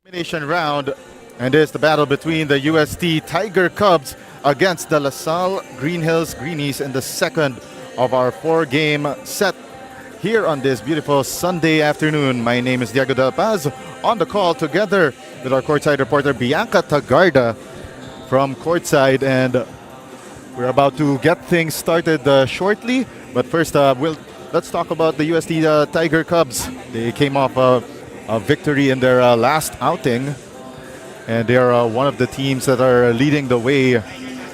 Elimination round, and it's the battle between the UST Tiger Cubs against the Lsgh Greenies in the second of our four-game set here on this beautiful Sunday afternoon. My name is Diego Del Paz on the call together with our courtside reporter Bianca Tagarda from courtside, and we're about to get things started shortly. But first, let's talk about the UST Tiger Cubs. They came off a victory in their last outing, and they are one of the teams that are leading the way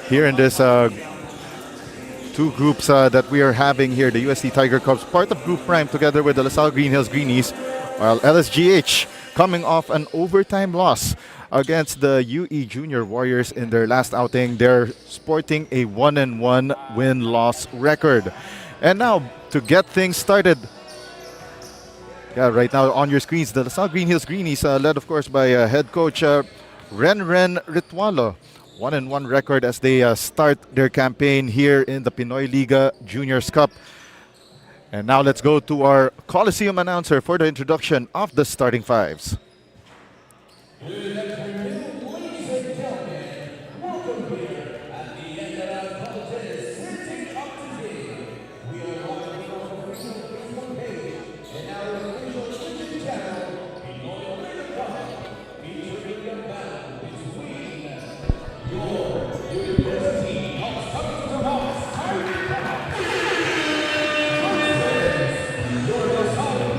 here in this two groups that we are having here. The UST Tiger Cubs, part of Group Prime, together with the Lsgh Greenies, while LSGH coming off an overtime loss against the UE Junior Warriors in their last outing. They're sporting a 1-1 win-loss record. And now, to get things started, right now on your screens, the Lsgh Greenies, led of course by head coach Ren Ritualo. 1-1 record as they start their campaign here in the Pinoyliga Juniors Cup. And now let's go to our Coliseum announcer for the introduction of the starting fives. Good afternoon, ladies and gentlemen. Welcome here at the ENDERAN contest sitting up today. We are live from our official Facebook page and our official YouTube channel, Pinoyliga, featuring the battle between your University of Southern Tiger Cubs versus your Lsgh Greenies.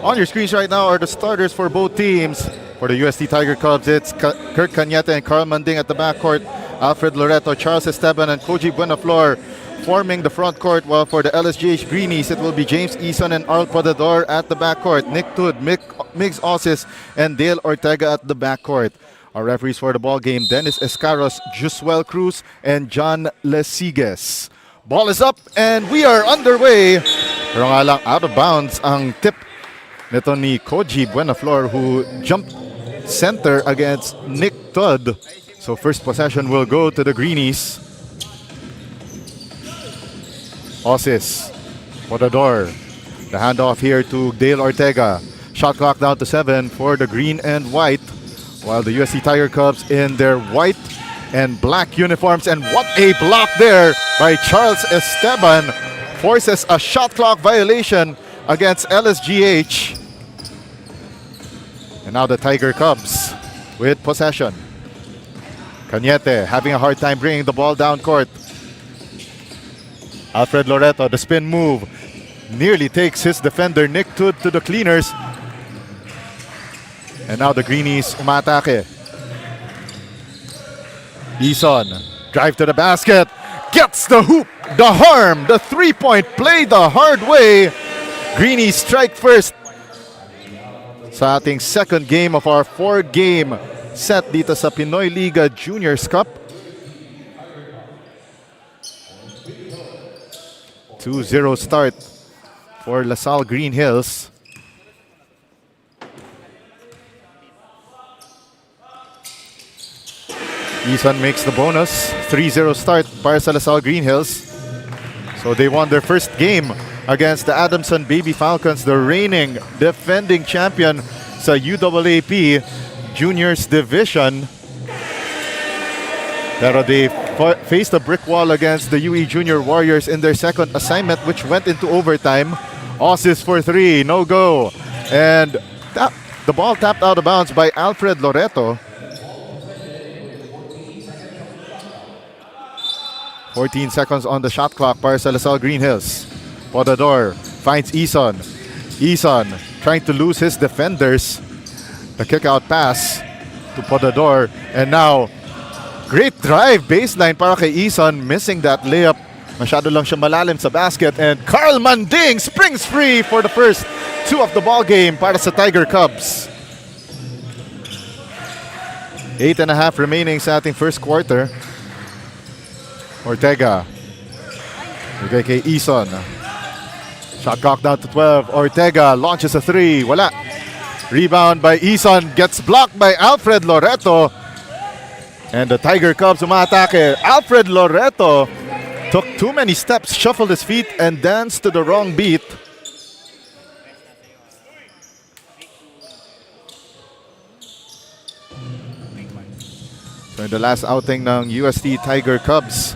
On your screens right now are the starters for both teams. For the UST Tiger Cubs, it's Kirk Cañete and Carl Manding at the backcourt, Alfred Loreto, Charles Esteban, and Koji Buenaflor forming the front court, while for the LSGH Greenies, it will be James Eason and Arl Podador at the backcourt, Nick Tud, Migs Osis, and Dale Ortega at the backcourt. Our referees for the ball game, Dennis Escaros, Josuel Cruz, and John Lsgh. Ball is up and we are underway. Pero nga lang, out of bounds ang tip nito ni Koji Buenaflor, who jumped center against Nick Todd. So first possession will go to the Greenies. Osis, Podador. The handoff here to Dale Ortega. Shot clock down to 7 for the green and white, while the UST Tiger Cubs in their white and black uniforms. And what a block there by Charles Esteban forces a shot clock violation against LSGH. And now the Tiger Cubs with possession. Cañete having a hard time bringing the ball down court. Alfred Loreto, the spin move, nearly takes his defender Nick Tud to the cleaners. And now the Greenies umatake. Eason, drive to the basket, gets the hoop, the harm, the three-point play the hard way. Greenies strike first sa ating second game of our four-game set dito sa Pinoyliga Juniors Cup. 2-0 start for Lsgh Green Hills. Isan makes the bonus. 3-0 start para sa Lsgh Greenhills. So they won their first game against the Adamson Baby Falcons, the reigning defending champion sa UAAP Juniors Division. Pero they faced a brick wall against the UE Junior Warriors in their second assignment, which went into overtime. Ossis for 3, no go. And the ball tapped out of bounds by Alfred Loreto. 14 seconds on the shot clock para sa Lsgh Greenhills. Podador finds Isan. Isan trying to lose his defenders. The kick out pass to Podador. And now, great drive baseline para kay Isan, missing that layup. Masyado lang siya malalim sa basket, and Carl Manding springs free for the first 2 of the ball game para sa Tiger Cubs. 8.5 remaining sa ating first quarter. Ortega. Bigay kay Isan. Shot clock down to 12. Ortega launches a 3. Wala. Rebound by Isan. Gets blocked by Alfred Loreto. And the Tiger Cubs umaatake. Alfred Loreto took too many steps, shuffled his feet, and danced to the wrong beat. So in the last outing ng UST Tiger Cubs,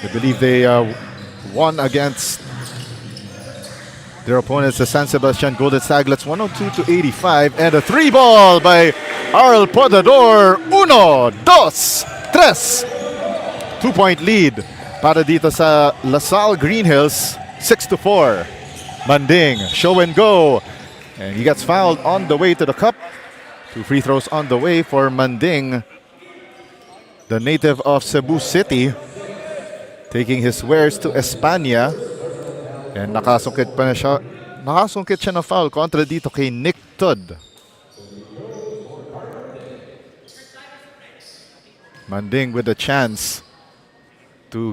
I believe they won against their opponents, the San Sebastian Golden Staglets, 102-85, and a 3-ball by Arl Podador. 1, 2, 3. 2-point lead para dito sa Lsgh Greenhills, 6-4. Manding, show and go. And he gets fouled on the way to the cup. 2 free throws on the way for Manding, the native of Cebu City, taking his wares to Espanya. And nakasungkit siya ng foul kontra dito kay Nick Tud. Manding with a chance to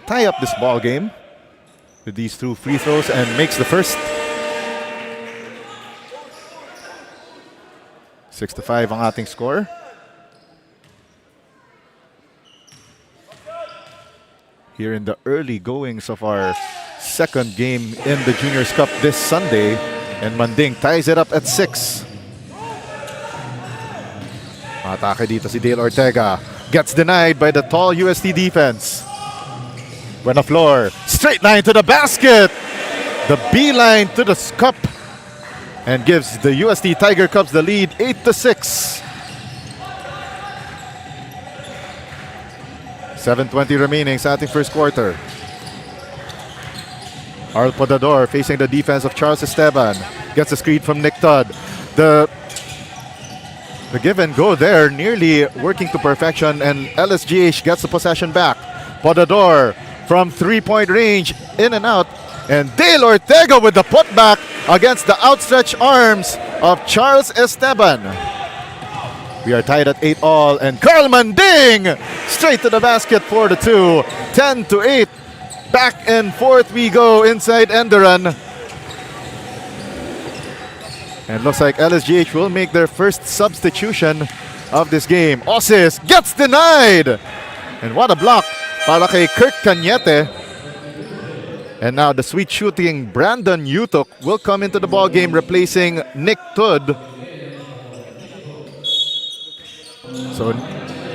tie up this ball game with these 2 free throws, and makes the first. 6-5 ang ating score. Here in the early goings of our second game in the Juniors Cup this Sunday, and Manding ties it up at 6. Atake dito si Dale Ortega. Gets denied by the tall UST defense. Buenaflor, straight line to the basket. The beeline to the cup, and gives the UST Tiger Cubs the lead, 8-6. 7:20 remaining sa ating first quarter. Arl Podador facing the defense of Charles Esteban. Gets a screen from Nick Todd. The give and go there nearly working to perfection, and LSGH gets the possession back. Podador from 3-point range, in and out. And Dale Ortega with the putback against the outstretched arms of Charles Esteban. We are tied at 8-all, and Carl Manding straight to the basket for the 2. 10-8. Back and forth we go inside ENDERAN. And looks like LSGH will make their first substitution of this game. Ossis gets denied. And what a block para kay Kirk Cañete. And now the sweet shooting Brandon Utok will come into the ball game, replacing Nick Tud. So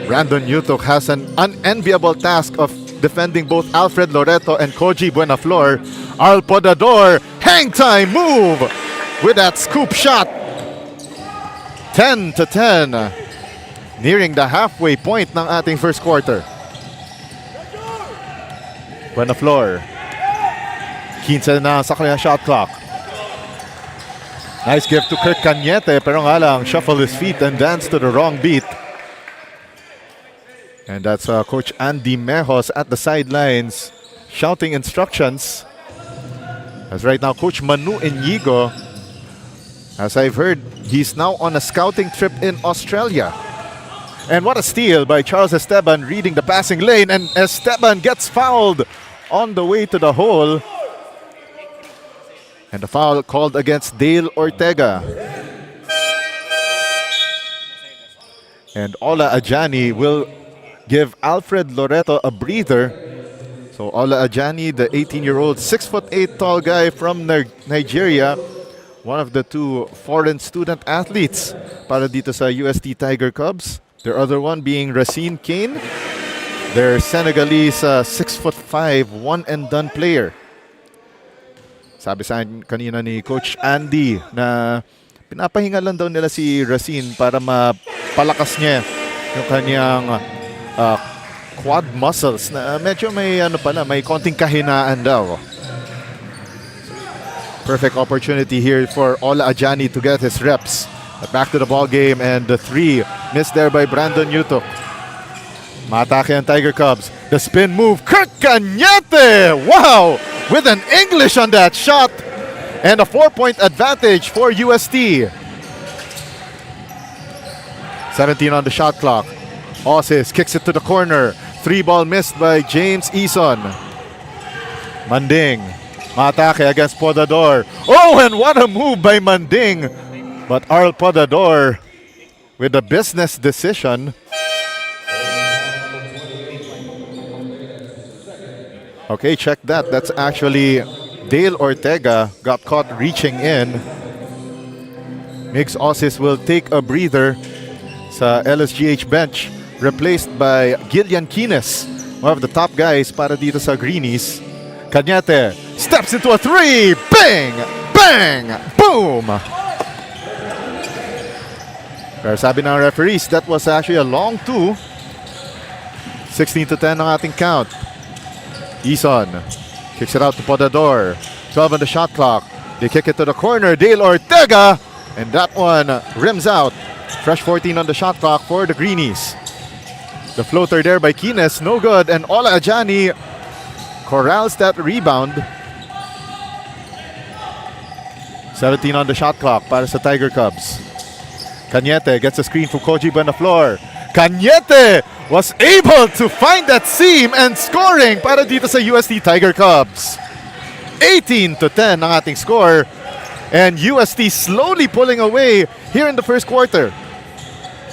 Brandon Utok has an unenviable task of defending both Alfred Loreto and Koji Buenaflor. Arl Podador, hang time move with that scoop shot. 10-10. Nearing the halfway point ng ating first quarter. Buenaflor. 15 na sa kanyang shot clock. Nice give to Kirk Cañete, pero nga lang, shuffle his feet and dance to the wrong beat. And that's Coach Andy Mejos at the sidelines shouting instructions. As right now, Coach Manu Inigo, as I've heard, he's now on a scouting trip in Australia. And what a steal by Charles Esteban, reading the passing lane, and Esteban gets fouled on the way to the hole. And the foul called against Dale Ortega. And Ola Ajani will give Alfred Loreto a breather. So Ola Ajani, the 18-year-old, 6'8" tall guy from Nigeria, one of the two foreign student athletes para dito sa UST Tiger Cubs. Their other one being Racine Kane, their Senegalese 6'5", one-and-done player. Sabi sa akin kanina ni Coach Andy na pinapahinga lang daw nila si Racine para mapalakas niya yung kanyang quad muscles na medyo may may konting kahinaan daw. Perfect opportunity here for Ola Ajani to get his reps. But back to the ball game, and the three missed there by Brandon Yutok. Matake ang Tiger Cubs. The spin move, Kirk Cañete! Wow! With an English on that shot. And a 4-point advantage for UST. 17 on the shot clock. Osis kicks it to the corner. 3-ball missed by James Eason. Manding. Matake against Podador. Oh, and what a move by Manding. But Arl Podador with a business decision. Okay, check that. That's actually Dale Ortega got caught reaching in. Migs Osis will take a breather sa LSGH bench, replaced by Gillian Quines, one of the top guys para dito sa Greenies. Cañete steps into a three. Bang! Bang! Boom! Pero sabi ng referees, that was actually a long two. 16-10 ang ating count. Eason kicks it out to Podador. 12 on the shot clock. They kick it to the corner. Dale Ortega. And that one rims out. Fresh 14 on the shot clock for the Greenies. The floater there by Quines, no good. And Ola Ajani corrals that rebound. 17 on the shot clock para sa Tiger Cubs. Cañete gets a screen from Koji Buenaflor. Cañete was able to find that seam and scoring para dito sa UST Tiger Cubs. 18-10 ang ating score. And UST slowly pulling away here in the first quarter.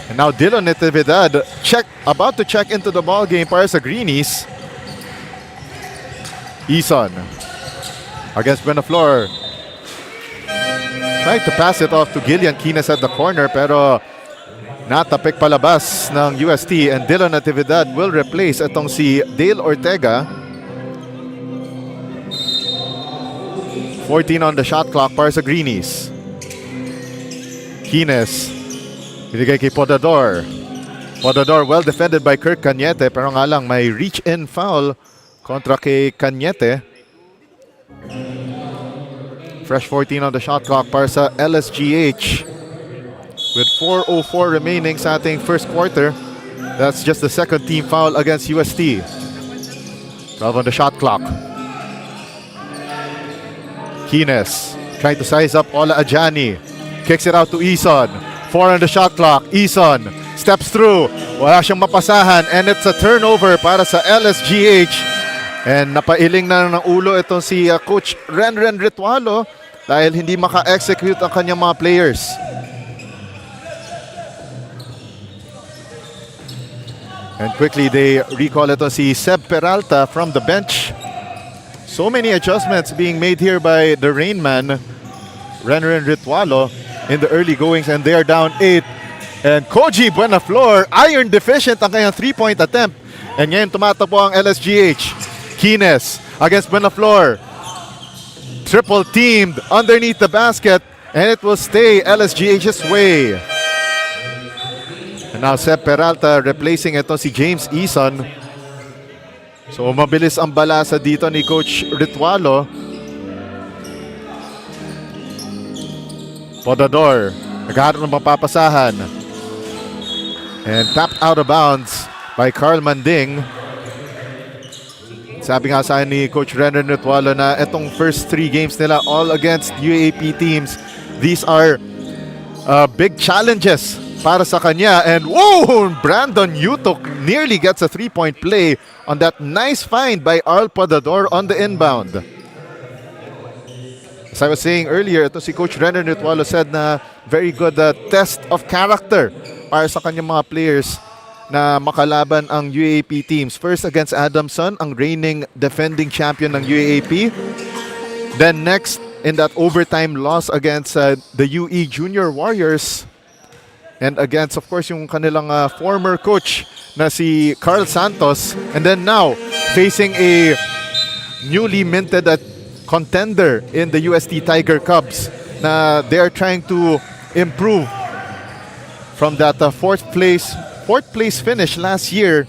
And now Dillon Natividad about to check into the ball game para sa Greenies. Eason against Buenaflor. Tried to pass it off to Gillian Quines at the corner pero natapik palabas ng UST, and Dillon Natividad will replace itong si Dale Ortega. 14 on the shot clock para sa Greenies. Quines binigay kay Podador. Podador well defended by Kirk Cañete pero nga lang may reach-in foul kontra kay Cañete. Fresh 14 on the shot clock para sa LSGH. With 4:04 remaining sa ating first quarter. That's just the second team foul against UST. 12 on the shot clock. Quines trying to size up Ola Ajani. Kicks it out to Eason. 4 on the shot clock. Eason steps through. Wala siyang mapasahan, and it's a turnover para sa LSGH. And napailing na ng ulo itong si Coach Renren Ritualo dahil hindi maka-execute ang kanyang mga players. And quickly they recall ito si Seb Peralta from the bench. So many adjustments being made here by the Rainman, Renren Ritualo, in the early goings, and they are down 8. And Koji Buenaflor, iron deficient ang kanyang 3-point attempt. And ngayon tumatapo ang LSGH. Quines against Buenaflor. Triple teamed underneath the basket, and it will stay LSGH's way. And now Seb Peralta replacing ito si James Eason. So mabilis ang balasa dito ni Coach Ritualo. Podador naghahanap ng mapapasahan. And tapped out of bounds by Carl Manding. Sabi nga sa akin ni Coach Renren Ritualo na itong first 3 games nila all against UAAP teams. These are big challenges para sa kanya. And whoa! Brandon Yutok nearly gets a 3-point play on that nice find by Arl Podador on the inbound. As I was saying earlier, ito si Coach Renren Ritualo said na very good test of character para sa kanyang mga players na makalaban ang UAAP teams. First against Adamson, ang reigning defending champion ng UAAP. Then next, in that overtime loss against the UE Junior Warriors. And against, of course, yung kanilang former coach na si Carl Santos. And then now, facing a newly minted contender in the UST Tiger Cubs na they are trying to improve from that fourth place finish last year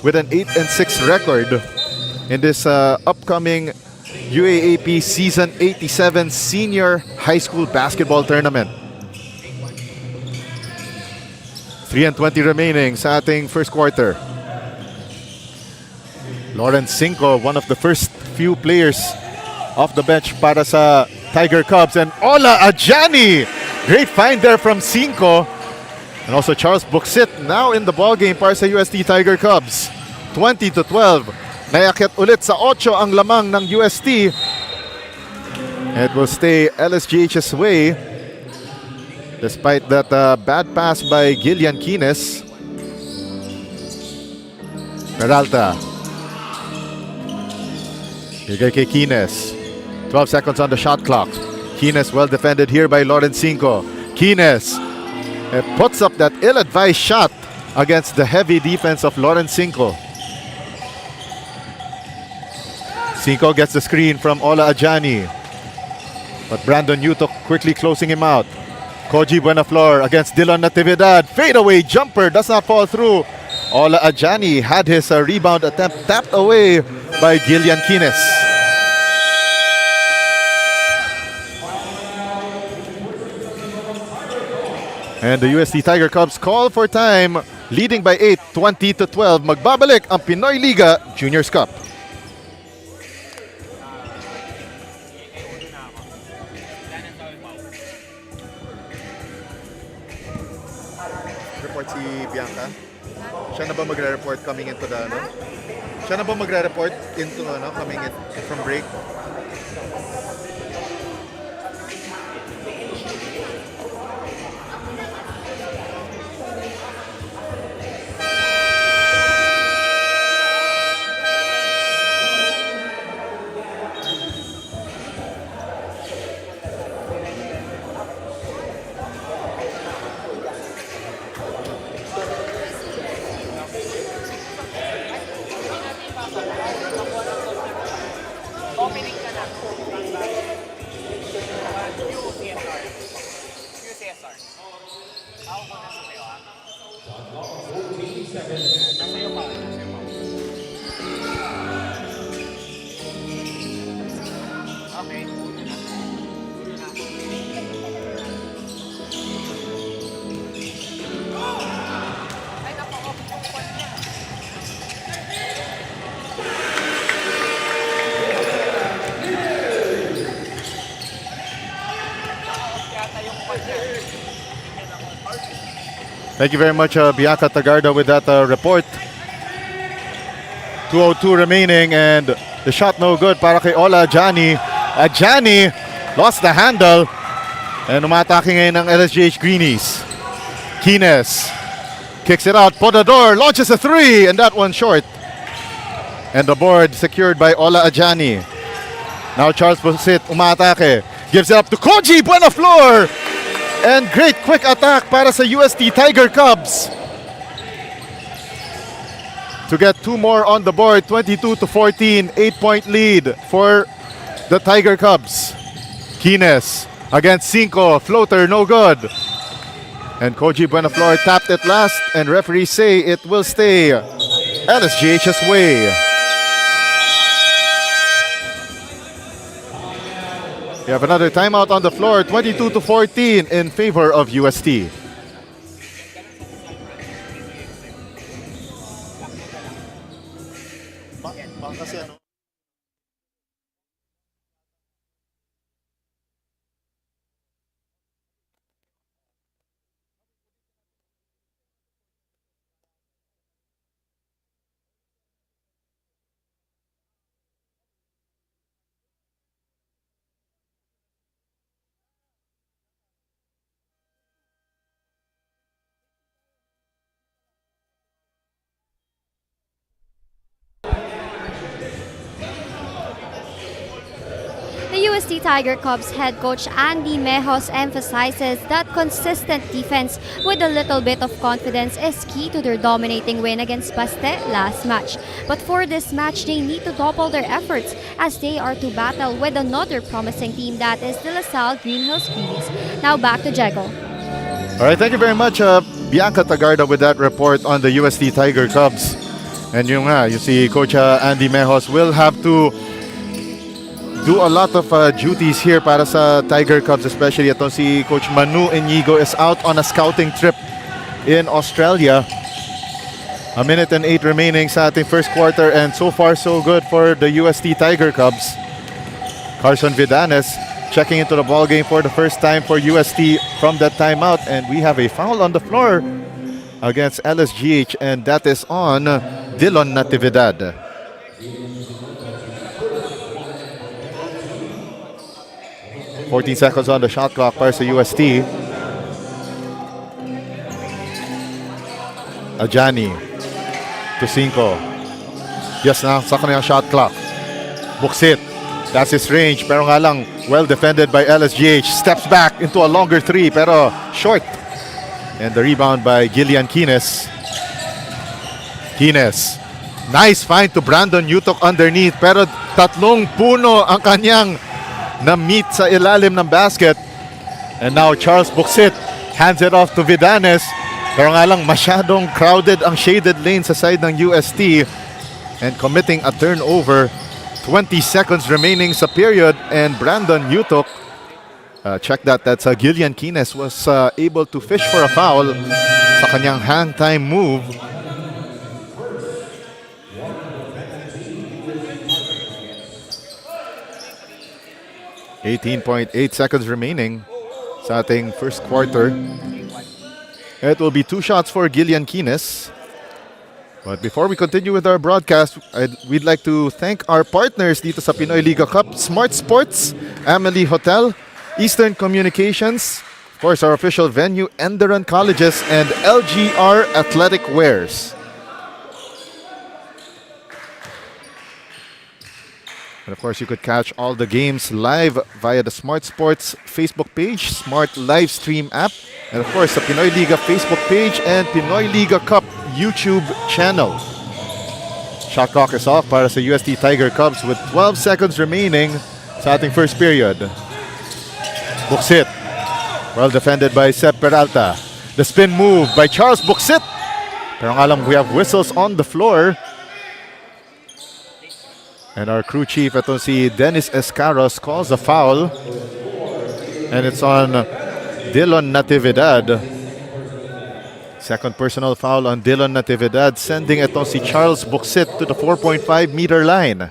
with an 8-6 record in this upcoming UAAP Season 87 Senior High School Basketball Tournament. 3:20 remaining sa ating first quarter. Lawrence Cinco, one of the first few players off the bench para sa Tiger Cubs. And Ola Ajani! Great find there from Cinco. And also Charles Buxit now in the ballgame para sa UST Tiger Cubs. 20-12. Nayakyat ulit sa 8 ang lamang ng UST. It will stay LSGH's way despite that bad pass by Gillian Quines. Peralta. Bigay kay Quines. 12 seconds on the shot clock. Quines well defended here by Lawrence Cinco. Quines puts up that ill-advised shot against the heavy defense of Lawrence Cinco. Cinco gets the screen from Ola Ajani. But Brandon Yutok quickly closing him out. Koji Buenaflor against Dylan Natividad. Fadeaway jumper does not fall through. Ola Ajani had his rebound attempt tapped away by Gillian Quines. And the UST Tiger Cubs call for time, leading by 8, 20-12. Magbabalik ang Pinoyliga Juniors Cup. Report si Bianca. Siya na ba magre-report coming into the ano? Siya na ba magre-report into ano coming in from break? Thank you very much, Bianca Tagarda, with that report. 2:02 remaining, and the shot no good para kay Ola Ajani. Ajani lost the handle, and umatake ngayon ng Lsgh Greenies. Quines kicks it out, Podador launches a three, and that one short. And the board secured by Ola Ajani. Now Charles Busit umatake, gives it up to Koji Buenaflor. And great quick attack para sa UST Tiger Cubs to get two more on the board. 22-14, 8-point lead for the Tiger Cubs. Quines against Cinco, floater no good. And Koji Buenaflor tapped it last, and referees say it will stay LSGH's way. We have another timeout on the floor, 22-14 in favor of UST. UST Tiger Cubs head coach Andy Mejos emphasizes that consistent defense with a little bit of confidence is key to their dominating win against Baste last match. But for this match, they need to double their efforts as they are to battle with another promising team, that is the Lsgh Greenies. Now back to Jego. All right, thank you very much, Bianca Tagarda, with that report on the UST Tiger Cubs. And you see Coach Andy Mejos will have to do a lot of duties here para sa Tiger Cubs, especially itong si Coach Manu Inigo is out on a scouting trip in Australia. A minute and 8 remaining sa ating first quarter, and so far so good for the UST Tiger Cubs. Carson Vidanes checking into the ball game for the first time for UST from that timeout, and we have a foul on the floor against LSGH, and that is on Dillon Natividad. 14 seconds on the shot clock para sa UST. Ajani to 5. Yes na sa kanyang shot clock. Buksit. That's his range. Pero nga lang, well defended by LSGH. Steps back into a longer 3 pero short. And the rebound by Gillian Quines. Quines. Nice find to Brandon Yutok underneath. Pero tatlong puno ang kanyang na-meet sa ilalim ng basket. And now Charles Buksit hands it off to Vidanes. Pero nga lang masyadong crowded ang shaded lane sa side ng UST and committing a turnover. 20 seconds remaining sa period, and Brandon Yutok, check that's Gillian Quines, was able to fish for a foul sa kanyang hang time move. 18.8 seconds remaining sa ating first quarter. It will be 2 shots for Gillian Quines. But before we continue with our broadcast, we'd like to thank our partners dito sa Pinoyliga Cup: Smart Sports, Amelie Hotel, Eastern Communications, of course our official venue, ENDERAN Colleges, and LGR Athletic Wears. And of course, you could catch all the games live via the Smart Sports Facebook page, Smart Live Stream app, and of course, the Pinoyliga Facebook page and Pinoyliga Cup YouTube channel. Shot clock is off para sa UST Tiger Cubs with 12 seconds remaining sa ating first period. Buksit. Well defended by Seb Peralta. The spin move by Charles Buksit. Pero nga lang, we have whistles on the floor. And our crew chief, ito si Dennis Escaros, calls a foul. And it's on Dillon Natividad. Second personal foul on Dillon Natividad, sending itong si Charles Buksit to the 4.5-meter line.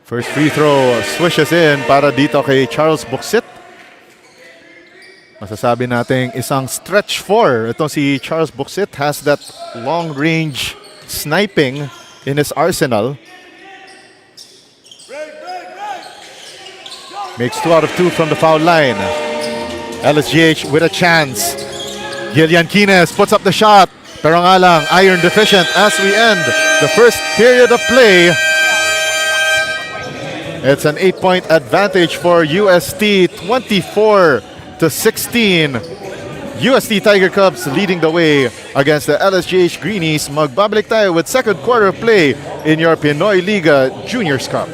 First free throw swishes in para dito kay Charles Buksit. Masasabi natin isang stretch 4. Itong si Charles Buksit has that long-range sniping in his arsenal. Makes 2 out of 2 from the foul line. LSGH with a chance. Gillian Quines puts up the shot. Pero nga lang, iron deficient as we end the first period of play. It's an 8-point advantage for UST, 24-16. UST Tiger Cubs leading the way against the Lsgh Greenies. Magbabalik tayo with second quarter play in your Pinoyliga Juniors Cup.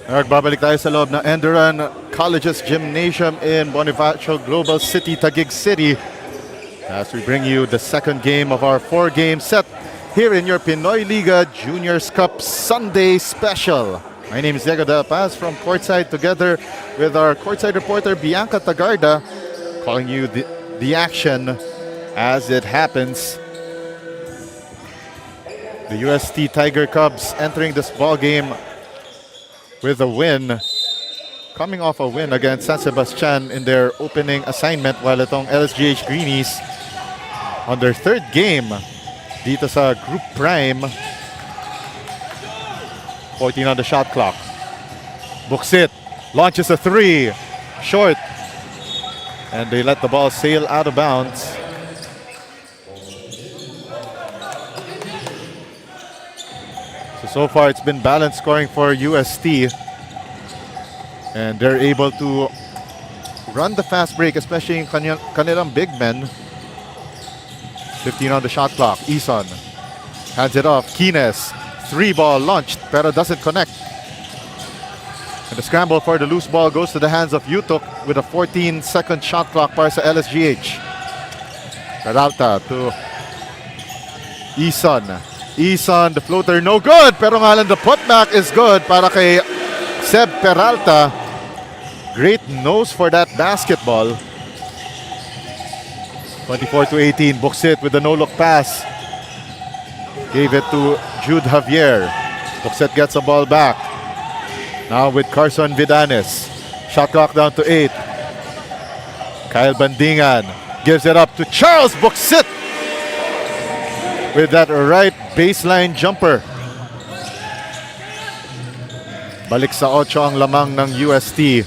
Nagbabalik tayo sa loob ng ENDERAN Colleges Gymnasium in Bonifacio Global City, Taguig City, as we bring you the second game of our 4-game set here in your Pinoyliga Juniors Cup Sunday Special. My name is Diego Del Paz from Courtside, together with our Courtside reporter Bianca Tagarda, calling you the action as it happens. The UST Tiger Cubs entering this ball game with a win, coming off a win against San Sebastian in their opening assignment, while itong Lsgh Greenies on their third game dito sa Group Prime. 14 on the shot clock. Buksit launches a three, short, and they let the ball sail out of bounds. So far it's been balanced scoring for UST, and they're able to run the fast break, especially in kanilang big men. 15 on the shot clock. Ison hands it off. Quines, three ball launched pero doesn't connect. And the scramble for the loose ball goes to the hands of Yutok with a 14-second shot clock para sa LSGH. Peralta to Ison. Ison, the floater, no good. Pero nga lang, the putback is good para kay Seb Peralta. Great nose for that basketball. 24-18, Buksit with the no-look pass. Gave it to Jude Javier. Buksit gets the ball back. Now with Carson Vidanes. Shot clock down to 8. Kyle Bandingan gives it up to Charles Buksit with that right baseline jumper. Balik sa 8 ang lamang ng UST.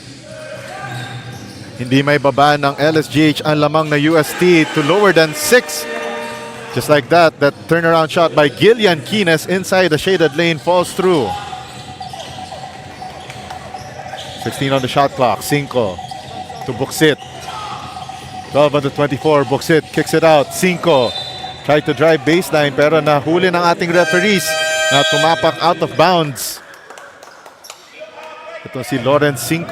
Hindi may baba ng LSGH ang lamang na UST to lower than 6. Just like that, that turnaround shot by Gillian Quines inside the shaded lane falls through. 16 on the shot clock. 5 to Buksit. 12 on the 24. Buksit kicks it out. 5 tried to drive baseline pero nahuli ng ating referees na tumapak out of bounds. Ito si Lawrence 5.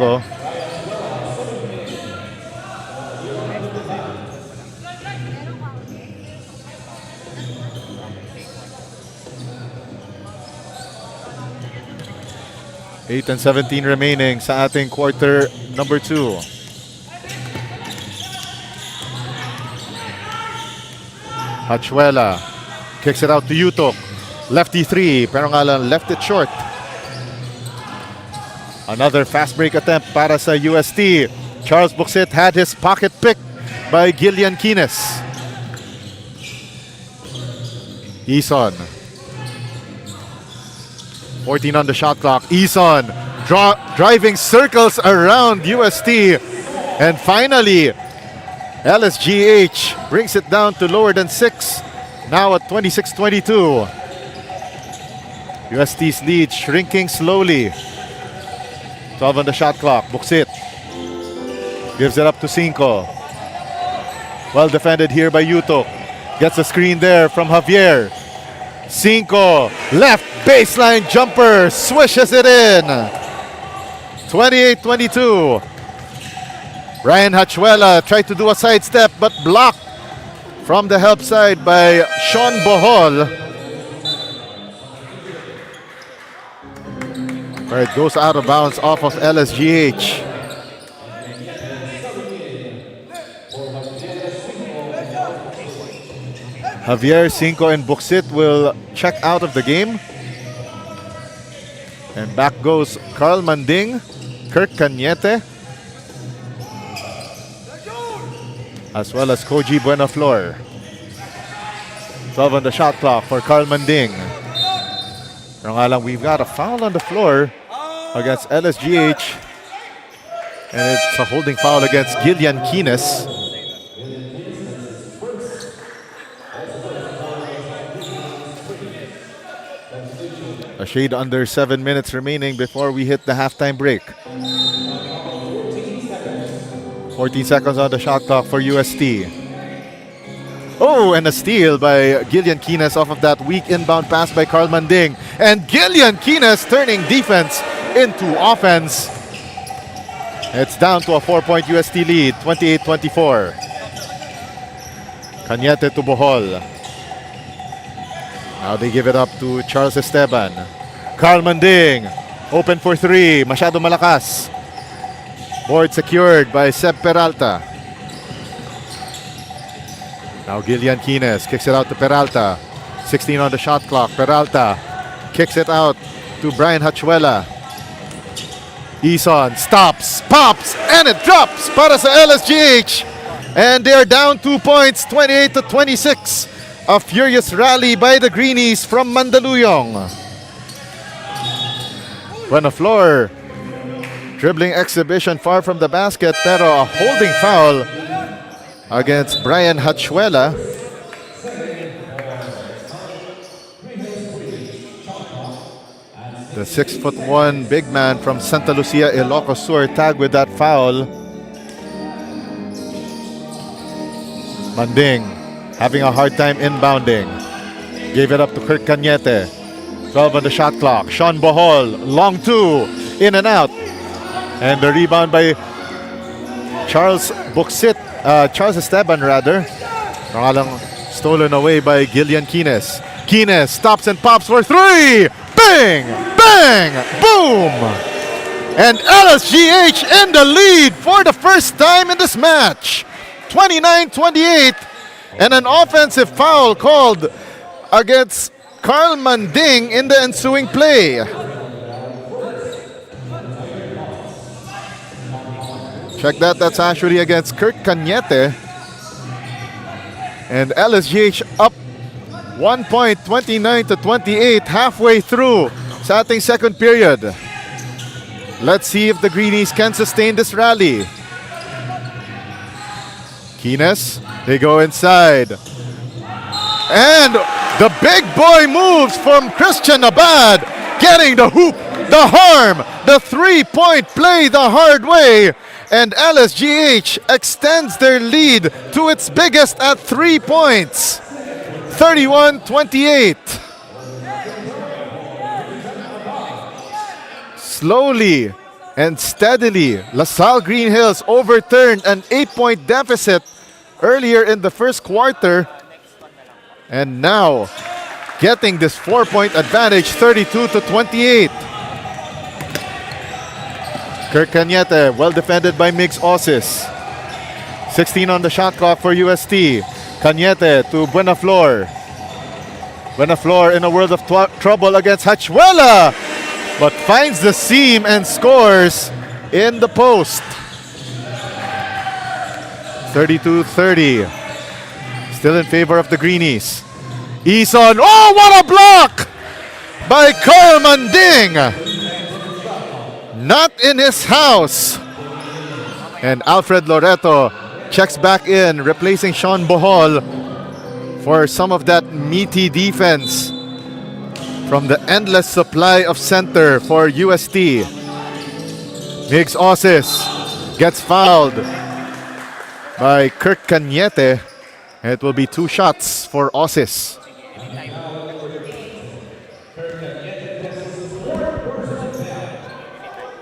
Eight and 17 remaining sa ating quarter number 2. Hachuela kicks it out to Yutok. Lefty 3, pero nga lang left it short. Another fast break attempt para sa UST. Charles Buksit had his pocket picked by Gillian Quines. Ison. 14 on the shot clock. Ison driving circles around UST. And finally, LSGH brings it down to lower than 6. Now at 26-22. UST's lead shrinking slowly. 12 on the shot clock. Buksit gives it up to 5. Well defended here by Yutok. Gets a screen there from Javier. 5, left baseline jumper, swishes it in. 28-22. Ryan Hachuela tried to do a sidestep but blocked from the help side by Sean Bohol. Where it goes out of bounds off of LSGH. Javier, 5, and Buksit will check out of the game. And back goes Carl Manding, Kirk Cañete, as well as Koji Buenaflor. 12 on the shot clock for Carl Manding. Pero nga lang, we've got a foul on the floor against LSGH. And it's a holding foul against Gillian Quines. A shade under 7 minutes remaining before we hit the halftime break. 14 seconds on the shot clock for UST. Oh, and a steal by Gillian Quines off of that weak inbound pass by Carl Manding. And Gillian Quines turning defense into offense. It's down to a 4-point UST lead, 28-24. Cañete to Bohol. Now they give it up to Charles Esteban. Carl Manding Open for three. Masyado malakas. Board secured by Seb Peralta. Now Gillian Quines kicks it out to Peralta. 16 on the shot clock. Peralta kicks it out to Brian Hachuela. Ison stops, pops, and it drops para sa LSGH. And they're down 2 points, 28 to 26. A furious rally by the Greenies from Mandaluyong. Buenaflor, dribbling exhibition far from the basket, pero a holding foul against Brian Hachuela. The 6'1" big man from Santa Lucia, Ilocos Sur, tagged with that foul. Manding having a hard time inbounding. Gave it up to Kirk Cañete. 12 on the shot clock. Sean Bohol, long two, in and out. And the rebound by Charles Esteban rather. Stolen away by Gillian Quines. Quines stops and pops for three. Bang! Bang! Boom! And LSGH in the lead for the first time in this match. 29-28. And an offensive foul called against Carl Manding in the ensuing play. Check that, that's actually against Kirk Cañete. And LSGH up 1 point, 29 to 28, halfway through sa ating second period. Let's see if the Greenies can sustain this rally. Quines, they go inside. And the big boy moves from Christian Abad, getting the hoop, the harm, the three-point play the hard way. And LSGH extends their lead to its biggest at 3 points. 31-28. Slowly and steadily, LaSalle Green Hills overturned an 8-point deficit earlier in the first quarter. And now, getting this 4-point advantage, 32-28. Kirk Cañete, well defended by Migs Osis. 16 on the shot clock for UST. Cañete to Buenaflor. Buenaflor in a world of trouble against Hachuela, but finds the seam and scores in the post. 32-30. Still in favor of the Greenies. Ison, oh, what a block by Carl Manding! Not in his house. And Alfred Loreto checks back in, replacing Sean Bohol for some of that meaty defense from the endless supply of center for UST. Migs Osis gets fouled by Kirk Cañete. It will be 2 shots for Osis.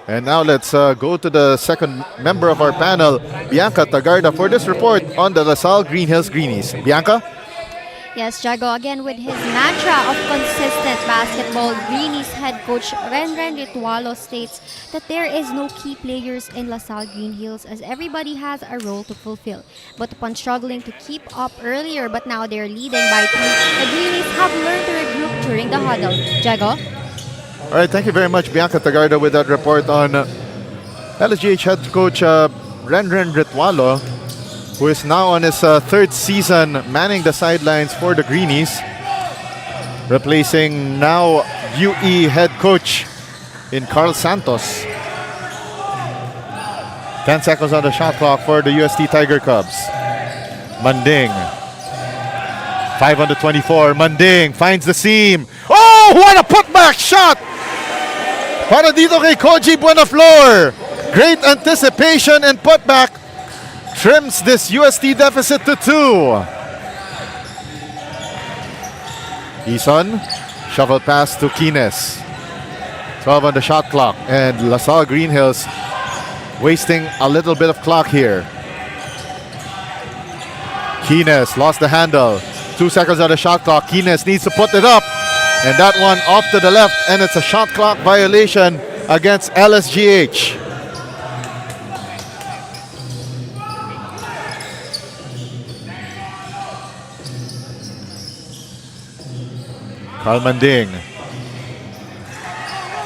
And now let's go to the second member of our panel, Bianca Tagarda, for this report on the LaSalle Green Hills Greenies. Bianca? Yes, Jago, again with his mantra of consistent basketball, Greenies head coach Renren Ritualo states that there is no key players in LaSalle Green Hills as everybody has a role to fulfill. But upon struggling to keep up earlier, but now they're leading by 2, the Greenies have learned to regroup during the huddle. Jago? All right, thank you very much, Bianca Tagarda, with that report on LSGH head coach Renren Ritualo, who is now on his third season manning the sidelines for the Greenies, replacing now UE head coach in Carl Santos. 10 seconds on the shot clock for the UST Tiger Cubs. Manding. 5 on the 24. Manding finds the seam. Oh, what a putback shot! Para dito kay Koji Buenaflor. Great anticipation and putback trims this UST deficit to 2. Ison, shovel pass to Quines. 12 on the shot clock, and LaSalle Green Hills wasting a little bit of clock here. Quines lost the handle. 2 seconds on the shot clock. Quines needs to put it up. And that one off to the left, and it's a shot clock violation against LSGH. Carl Manding.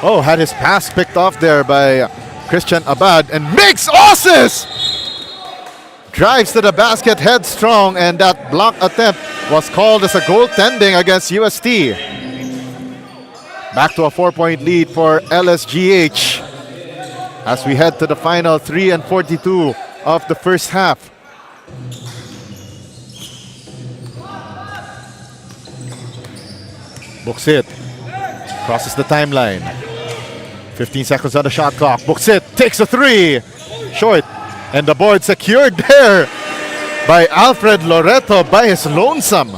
Oh, had his pass picked off there by Christian Abad and makes Osis! Drives to the basket headstrong, and that block attempt was called as a goaltending against UST. Back to a 4-point lead for LSGH as we head to the final 3:42 of the first half. Buksit crosses the timeline. 15 seconds on the shot clock. Buksit takes a three. Short. And the board secured there by Alfred Loreto by his lonesome.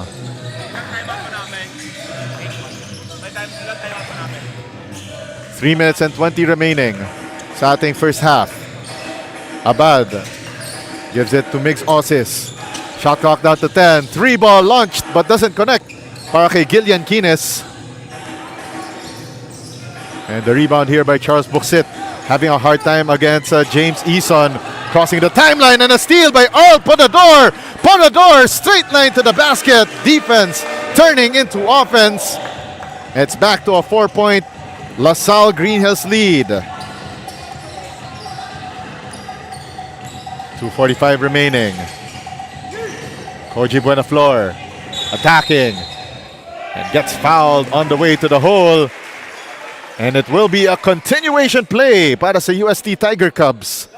Three minutes and 20 remaining sa ating first half. Abad gives it to Migs Osis. Shot clock down to 10. Three ball launched but doesn't connect para kay Gillian Quines. And the rebound here by Charles Buksit, having a hard time against James Eason. Crossing the timeline and a steal by Earl Ponador. Ponador straight line to the basket. Defense turning into offense. It's back to a 4-point LaSalle Green Hills lead. 2:45 remaining. Koji Buenaflor attacking and gets fouled on the way to the hole. And it will be a continuation play para sa UST Tiger Cubs.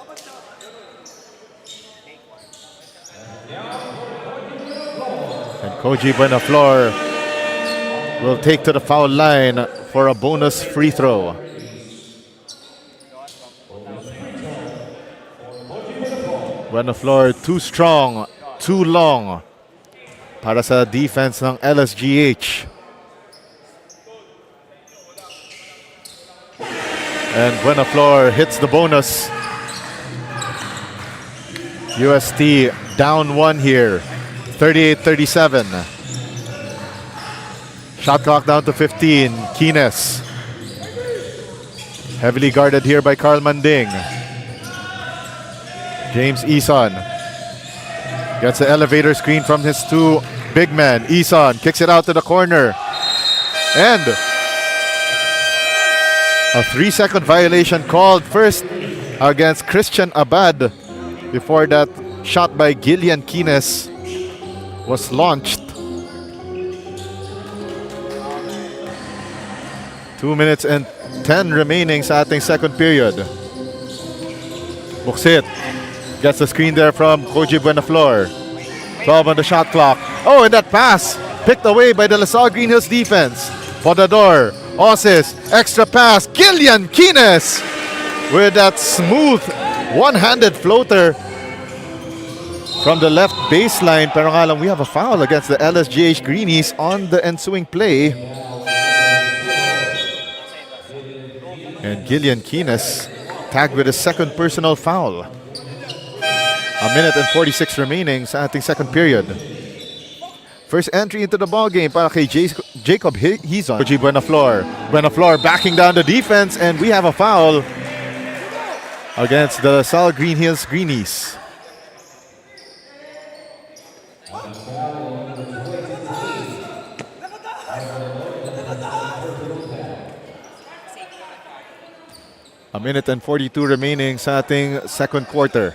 And Koji Buenaflor will take to the foul line for a bonus free throw. Buenaflor too strong, too long para sa defense ng LSGH. And Buenaflor hits the bonus. UST down one here, 38-37. Shot clock down to 15. Quines. Heavily guarded here by Carl Manding. James Eason gets the elevator screen from his two big men. Eason kicks it out to the corner. And a 3-second violation called first against Christian Abad before that shot by Gillian Quines was launched. 2 minutes and 10 remaining sa ating second period. Buksit gets the screen there from Koji Buenaflor. 12 on the shot clock. Oh, and that pass picked away by the LaSalle Green Hills defense. Podador, Osis, extra pass. Gillian Quines with that smooth one-handed floater from the left baseline. Pero nga lang, we have a foul against the Lsgh Greenies on the ensuing play. And Gillian Quines tagged with a second personal foul. A minute and 46 remaining sa ating second period. First entry into the ball game para kay Jacob Hizon. Koji Buenaflor. Buenaflor backing down the defense, and we have a foul against the LaSalle Green Hills Greenies. A minute and 42 remaining sa ating second quarter.